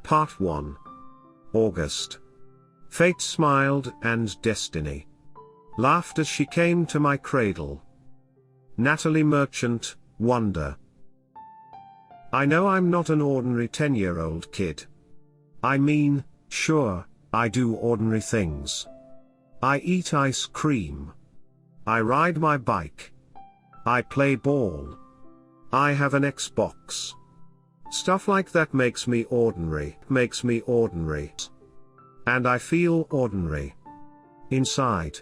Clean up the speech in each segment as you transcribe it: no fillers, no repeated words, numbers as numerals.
Part 1. August. Fate smiled and destiny laughed as she came to my cradle. Natalie Merchant, Wonder. I know I'm not an ordinary 10-year-old kid. I mean, sure, I do ordinary things. I eat ice cream. I ride my bike. I play ball. I have an Xbox. Stuff like that makes me ordinary. And I feel ordinary inside.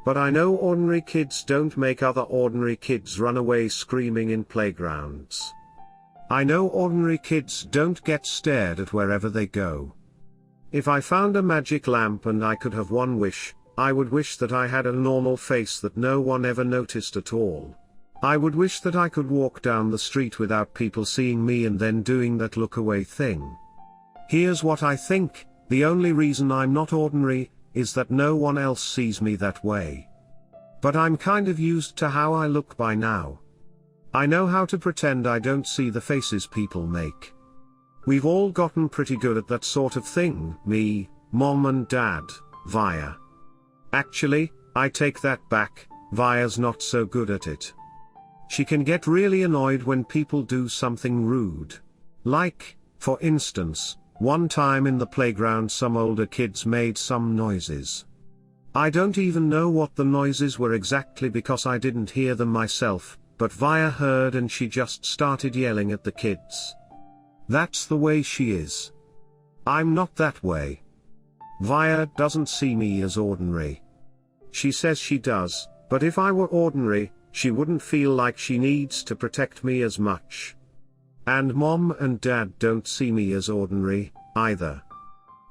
But I know ordinary kids don't make other ordinary kids run away screaming in playgrounds. I know ordinary kids don't get stared at wherever they go. If I found a magic lamp and I could have one wish, I would wish that I had a normal face that no one ever noticed at all. I would wish that I could walk down the street without people seeing me and then doing that look away thing. Here's what I think: the only reason I'm not ordinary is that no one else sees me that way. But I'm kind of used to how I look by now. I know how to pretend I don't see the faces people make. We've all gotten pretty good at that sort of thing, me, Mom and Dad, Via. Actually, I take that back, Via's not so good at it. She can get really annoyed when people do something rude. Like, for instance, one time in the playground some older kids made some noises. I don't even know what the noises were exactly because I didn't hear them myself, but Via heard and she just started yelling at the kids. That's the way she is. I'm not that way. Via doesn't see me as ordinary. She says she does, but if I were ordinary, she wouldn't feel like she needs to protect me as much. And Mom and Dad don't see me as ordinary, either.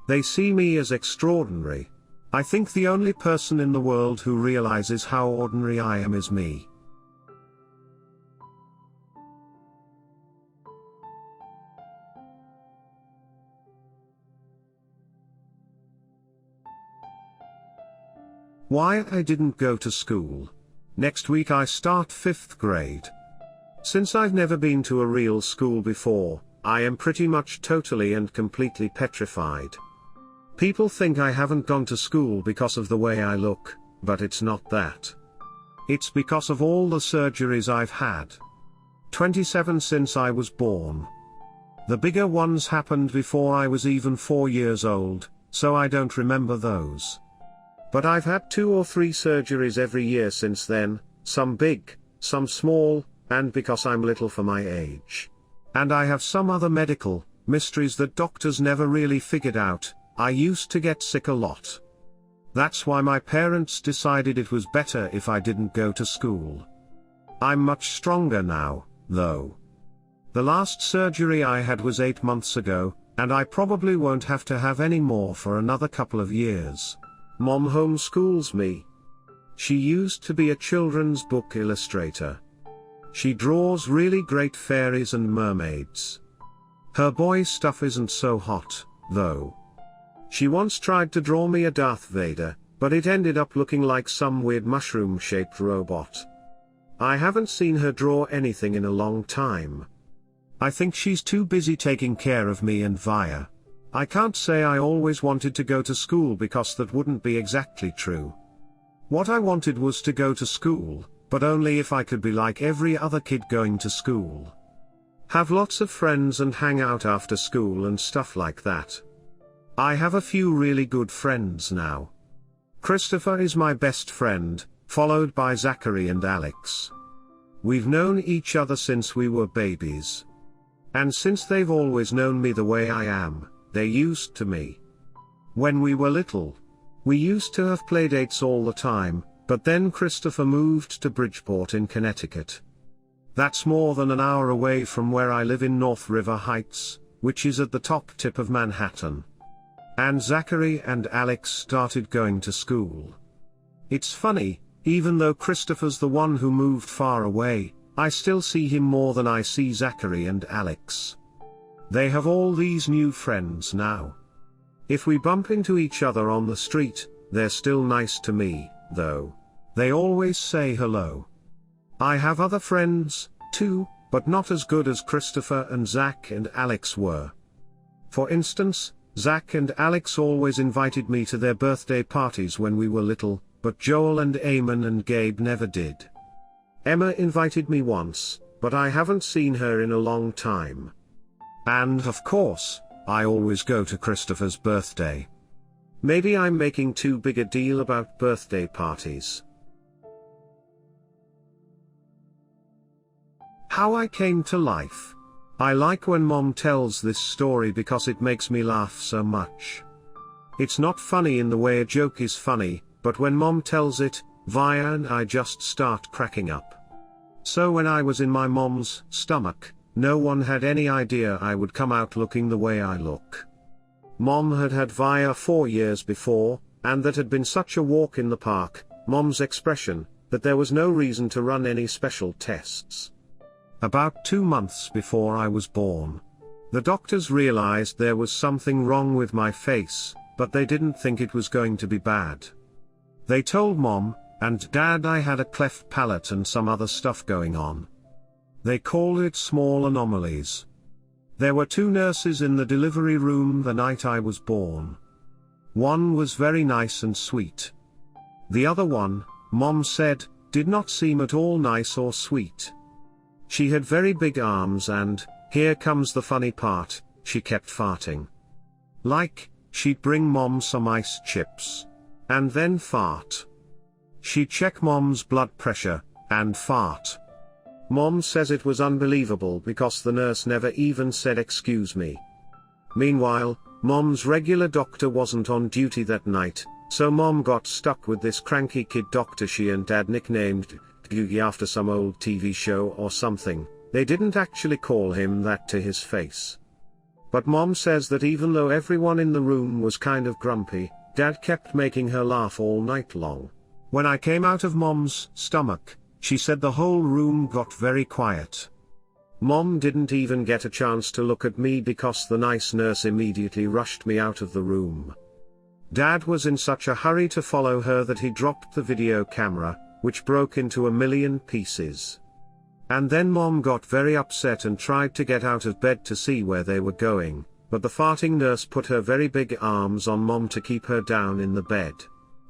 They see me as extraordinary. I think the only person in the world who realizes how ordinary I am is me. Why I didn't go to school. Next week I start 5th grade. Since I've never been to a real school before, I am pretty much totally and completely petrified. People think I haven't gone to school because of the way I look, but it's not that. It's because of all the surgeries I've had. 27 since I was born. The bigger ones happened before I was even 4 years old, so I don't remember those. But I've had 2 or 3 surgeries every year since then, some big, some small, and because I'm little for my age. And I have some other medical mysteries that doctors never really figured out. I used to get sick a lot. That's why my parents decided it was better if I didn't go to school. I'm much stronger now, though. The last surgery I had was 8 months ago, and I probably won't have to have any more for another couple of years. Mom homeschools me. She used to be a children's book illustrator. She draws really great fairies and mermaids. Her boy stuff isn't so hot, though. She once tried to draw me a Darth Vader, but it ended up looking like some weird mushroom-shaped robot. I haven't seen her draw anything in a long time. I think she's too busy taking care of me and Via. I can't say I always wanted to go to school because that wouldn't be exactly true. What I wanted was to go to school, but only if I could be like every other kid going to school. Have lots of friends and hang out after school and stuff like that. I have a few really good friends now. Christopher is my best friend, followed by Zachary and Alex. We've known each other since we were babies. And since they've always known me the way I am, they're used to me. When we were little, we used to have playdates all the time, but then Christopher moved to Bridgeport in Connecticut. That's more than an hour away from where I live in North River Heights, which is at the top tip of Manhattan. And Zachary and Alex started going to school. It's funny, even though Christopher's the one who moved far away, I still see him more than I see Zachary and Alex. They have all these new friends now. If we bump into each other on the street, they're still nice to me, though. They always say hello. I have other friends, too, but not as good as Christopher and Zach and Alex were. For instance, Zach and Alex always invited me to their birthday parties when we were little, but Joel and Eamon and Gabe never did. Emma invited me once, but I haven't seen her in a long time. And of course, I always go to Christopher's birthday. Maybe I'm making too big a deal about birthday parties. How I came to life. I like when Mom tells this story because it makes me laugh so much. It's not funny in the way a joke is funny, but when Mom tells it, Via and I just start cracking up. So when I was in my mom's stomach, no one had any idea I would come out looking the way I look. Mom had had Via 4 years before, and that had been such a walk in the park, Mom's expression, that there was no reason to run any special tests. About 2 months before I was born, the doctors realized there was something wrong with my face, but they didn't think it was going to be bad. They told Mom and Dad I had a cleft palate and some other stuff going on. They called it small anomalies. There were 2 nurses in the delivery room the night I was born. One was very nice and sweet. The other one, Mom said, did not seem at all nice or sweet. She had very big arms and, here comes the funny part, she kept farting. Like, she'd bring Mom some ice chips. And then fart. She'd check Mom's blood pressure, and fart. Mom says it was unbelievable because the nurse never even said excuse me. Meanwhile, Mom's regular doctor wasn't on duty that night, so Mom got stuck with this cranky kid doctor she and Dad nicknamed theough after some old TV show or something. They didn't actually call him that to his face. But Mom says that even though everyone in the room was kind of grumpy, Dad kept making her laugh all night long. When I came out of Mom's stomach, she said the whole room got very quiet. Mom didn't even get a chance to look at me because the nice nurse immediately rushed me out of the room. Dad was in such a hurry to follow her that he dropped the video camera, which broke into a million pieces. And then Mom got very upset and tried to get out of bed to see where they were going, but the farting nurse put her very big arms on Mom to keep her down in the bed.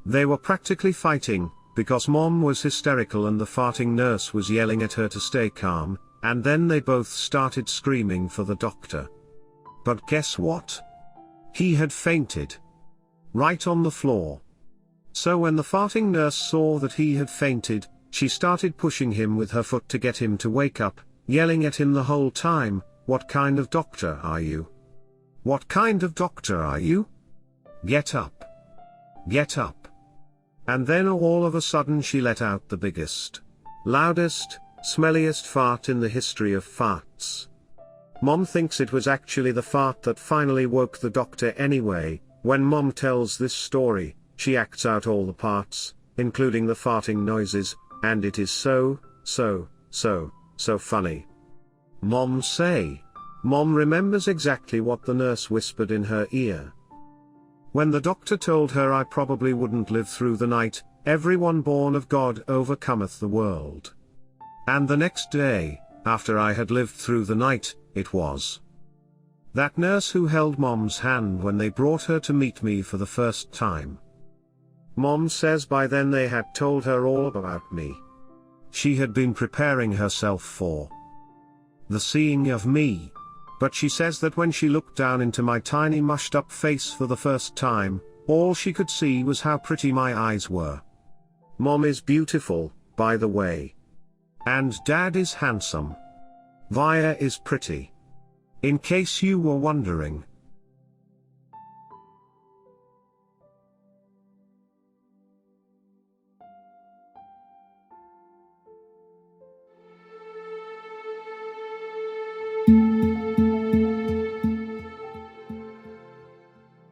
They were practically fighting, because Mom was hysterical and the farting nurse was yelling at her to stay calm, and then they both started screaming for the doctor. But guess what? He had fainted. Right on the floor. So when the farting nurse saw that he had fainted, she started pushing him with her foot to get him to wake up, yelling at him the whole time, "What kind of doctor are you? What kind of doctor are you? Get up. Get up." And then all of a sudden she let out the biggest, loudest, smelliest fart in the history of farts. Mom thinks it was actually the fart that finally woke the doctor anyway. When Mom tells this story, she acts out all the parts, including the farting noises, and it is so funny. Mom remembers exactly what the nurse whispered in her ear. When the doctor told her I probably wouldn't live through the night, "Everyone born of God overcometh the world." And the next day, after I had lived through the night, it was that nurse who held Mom's hand when they brought her to meet me for the first time. Mom says by then they had told her all about me. She had been preparing herself for the seeing of me. But she says that when she looked down into my tiny mushed up face for the first time, all she could see was how pretty my eyes were. Mom is beautiful, by the way. And Dad is handsome. Via is pretty. In case you were wondering.